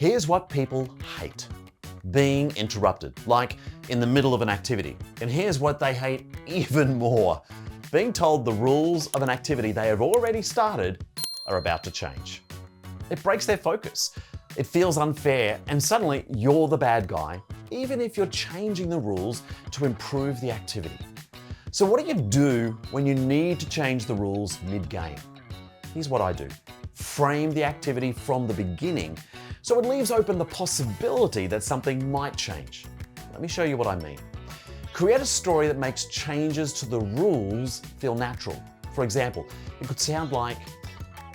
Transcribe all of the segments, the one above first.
Here's what people hate: being interrupted, like in the middle of an activity. And here's what they hate even more: being told the rules of an activity they have already started are about to change. It breaks their focus. It feels unfair, and suddenly you're the bad guy, even if you're changing the rules to improve the activity. So what do you do when you need to change the rules mid-game? Here's what I do. Frame the activity from the beginning so it leaves open the possibility that something might change. Let me show you what I mean. Create a story that makes changes to the rules feel natural. For example, it could sound like,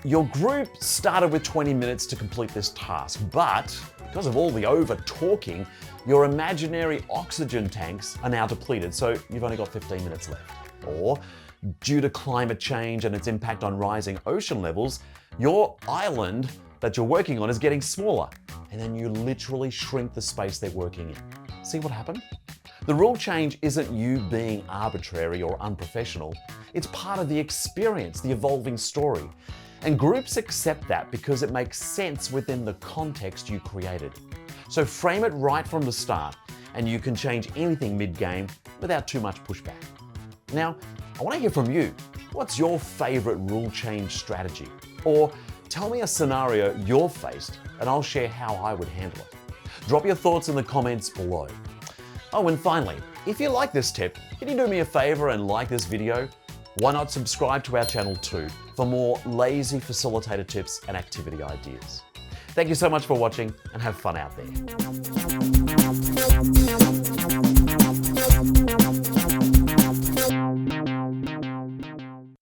your group started with 20 minutes to complete this task, but because of all the over-talking, your imaginary oxygen tanks are now depleted, so you've only got 15 minutes left. Or, due to climate change and its impact on rising ocean levels, your island that you're working on is getting smaller, and then you literally shrink the space they're working in. See what happened? The rule change isn't you being arbitrary or unprofessional. It's part of the experience, the evolving story. And groups accept that because it makes sense within the context you created. So frame it right from the start, and you can change anything mid-game without too much pushback. Now, I want to hear from you. What's your favorite rule change strategy? Or tell me a scenario you've faced, and I'll share how I would handle it. Drop your thoughts in the comments below. Oh, and finally, if you like this tip, can you do me a favor and like this video? Why not subscribe to our channel too for more lazy facilitator tips and activity ideas? Thank you so much for watching, and have fun out there.